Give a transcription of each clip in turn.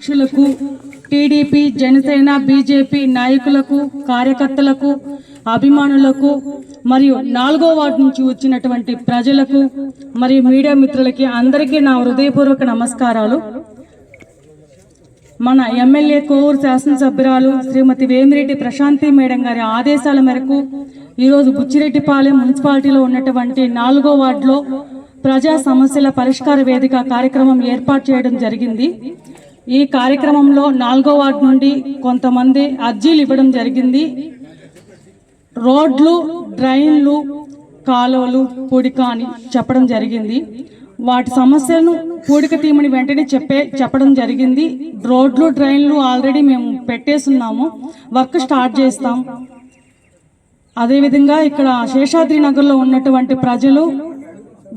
పక్షులకు TDP Janasena BJP నాయకులకు కార్యకర్తలకు అభిమానులకు మరియు 4వ వార్డు నుంచి వచ్చినటువంటి ప్రజలకు మరియు మీడియా మిత్రులకి అందరికీ నా హృదయపూర్వక నమస్కారాలు. మన ఎమ్మెల్యే కోవూరు శాసనసభ్యురాలు శ్రీమతి వేమిరెడ్డి ప్రశాంతి మేడం గారి ఆదేశాల మేరకు ఈరోజు బుచ్చిరెడ్డిపాలెం మున్సిపాలిటీలో ఉన్నటువంటి 4వ వార్డులో ప్రజా సమస్యల పరిష్కార వేదిక కార్యక్రమం ఏర్పాటు చేయడం జరిగింది. ఈ కార్యక్రమంలో 4వ వార్డు నుండి కొంతమంది అర్జీలు ఇవ్వడం జరిగింది. రోడ్లు, డ్రైన్లు, కాలువలు పూడిక అని చెప్పడం జరిగింది. వాటి సమస్యలను పూడిక తీయమని వెంటనే చెప్పడం జరిగింది. రోడ్లు, డ్రైన్లు ఆల్రెడీ మేము పెట్టేస్తున్నాము, వర్క్ స్టార్ట్ చేస్తాం. అదేవిధంగా ఇక్కడ శేషాద్రి నగర్లో ఉన్నటువంటి ప్రజలు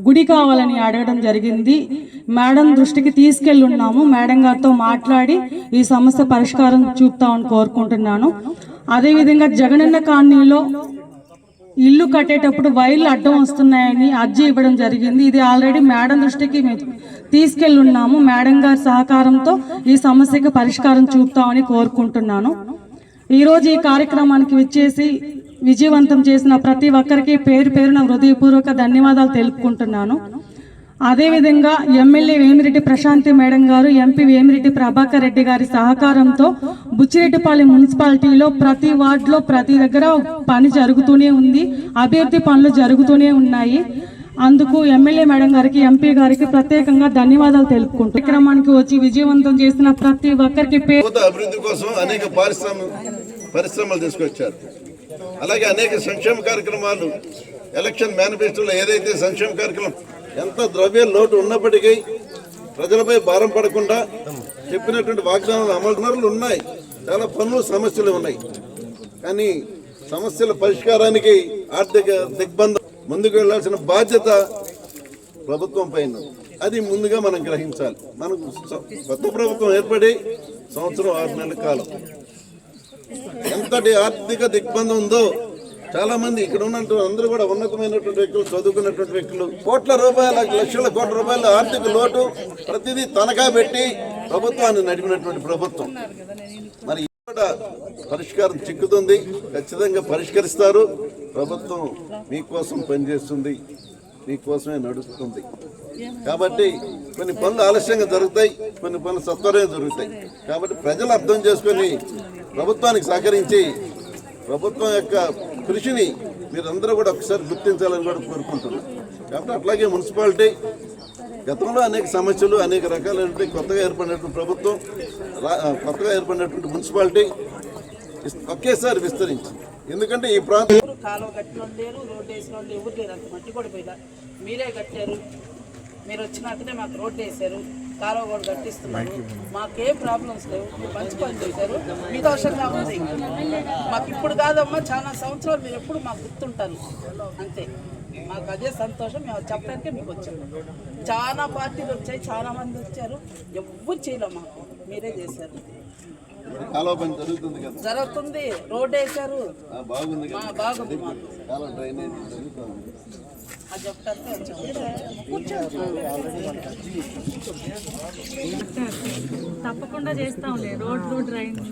గుడి కావాలని అడగడం జరిగింది. మేడం దృష్టికి తీసుకెళ్ళున్నాము. మేడం గారితో మాట్లాడి ఈ సమస్య పరిష్కారం చూపుతామని కోరుకుంటున్నాను. అదేవిధంగా జగనన్న కాలనీలో ఇల్లు కట్టేటప్పుడు వైర్లు అడ్డం వస్తున్నాయని అర్జీ ఇవ్వడం జరిగింది. ఇది ఆల్రెడీ మేడం దృష్టికి తీసుకెళ్ళున్నాము. మేడం గారి సహకారంతో ఈ సమస్యకు పరిష్కారం చూపుతామని కోరుకుంటున్నాను. ఈరోజు ఈ కార్యక్రమానికి విచ్చేసి విజయవంతం చేసిన ప్రతి ఒక్కరికి పేరు పేరున హృదయపూర్వక ధన్యవాదాలు తెలుపుకుంటున్నాను. అదేవిధంగా ఎమ్మెల్యే వేమిరెడ్డి ప్రశాంతి మేడం గారు, ఎంపీ వేమిరెడ్డి ప్రభాకర్ రెడ్డి గారి సహకారంతో బుచ్చిరెడ్డిపాలెం మున్సిపాలిటీలో ప్రతి వార్డులో ప్రతి దగ్గర పని జరుగుతూనే ఉంది, అభివృద్ధి పనులు జరుగుతూనే ఉన్నాయి. అందుకు ఎమ్మెల్యే మేడం గారికి, ఎంపీ గారికి ప్రత్యేకంగా ధన్యవాదాలు తెలుపుకుంటూ కార్యక్రమానికి వచ్చి విజయవంతం చేసిన ప్రతి ఒక్కరికి అభివృద్ధి కోసం అనేక పరిశ్రమలు తీసుకొచ్చారు. అలాగే అనేక సంక్షేమ కార్యక్రమాలు ఎలక్షన్ మేనిఫెస్టోలో ఏదైతే సంక్షేమ కార్యక్రమం ఎంత ద్రవ్య లోటు ఉన్నప్పటికీ ప్రజలపై భారం పడకుండా చెప్పినటువంటి వాగ్దానాలు అమలు ఉన్నాయి. చాలా పనులు, సమస్యలు ఉన్నాయి. కానీ సమస్యల పరిష్కారానికి ఆర్థిక దిగ్బంధం ముందుకు వెళ్లాల్సిన బాధ్యత ప్రభుత్వం పైన. అది ముందుగా మనం గ్రహించాలి. మనకు కొత్త ప్రభుత్వం ఏర్పడి 1 సంవత్సరం 6 నెలల కాలం ఎంతటి ఆర్థిక దిగ్బంధం ఉందో చాలా మంది ఇక్కడ ఉన్నటువంటి అందరూ కూడా ఉన్నతమైనటువంటి వ్యక్తులు, చదువుకున్నటువంటి వ్యక్తులు, కోట్ల రూపాయల, లక్షల కోట్ల రూపాయల ఆర్థిక లోటు ప్రతిదీ తనఖా పెట్టి ప్రభుత్వాన్ని నడిపినటువంటి ప్రభుత్వం. మరి ఇక్కడ పరిష్కారం చిక్కుతుంది, ఖచ్చితంగా పరిష్కరిస్తారు. ప్రభుత్వం మీకోసం పనిచేస్తుంది, మీకోసమే నడుస్తుంది. కాబట్టి కొన్ని పనులు ఆలస్యంగా జరుగుతాయి, కొన్ని పనులు సత్వరంగా జరుగుతాయి. కాబట్టి ప్రజలు అర్థం చేసుకొని ప్రభుత్వానికి సహకరించి ప్రభుత్వం యొక్క కృషిని మీరందరూ కూడా ఒకసారి గుర్తించాలని కూడా కోరుకుంటున్నాం. కాబట్టి అట్లాగే మున్సిపాలిటీ గతంలో అనేక సమస్యలు, అనేక రకాలైనటువంటి కొత్తగా ఏర్పడినటువంటి ప్రభుత్వం, కొత్తగా ఏర్పడినటువంటి మున్సిపాలిటీ ఒకేసారి విస్తరించి. ఎందుకంటే ఈ ప్రాంతం కాలువ కట్టిన లేరు, రోడ్డు వేసిన వాళ్ళు ఎవరు లేరు. అంత మట్టి కూడా పోయినా మీరే కట్టారు. మీరు వచ్చినాకనే మాకు రోడ్డు వేసారు, కాలువ కూడా కట్టిస్తున్నారు. మాకేం ప్రాబ్లమ్స్ లేవు. మీరు మంచి పని చేశారు, మీ దోషంగా ఉంది. మాకు ఇప్పుడు కాదమ్మా, చాలా సంవత్సరాలు మీరు ఎప్పుడు మాకు గుర్తుంటారు. అంతే, మాకు అదే సంతోషం. మేము చెప్పడానికే మీకు వచ్చాము. చాలా పార్టీలు వచ్చాయి, చాలా మంది వచ్చారు, ఎవ్వరు చేయలేము. మాకు మీరే చేశారు. జరుగుతుంది, రోడ్డు వేసారు, బాగుంది. మాకు అది చెప్తానికి తప్పకుండా చేస్తాంలే. రోడ్లు, డ్రైన్లు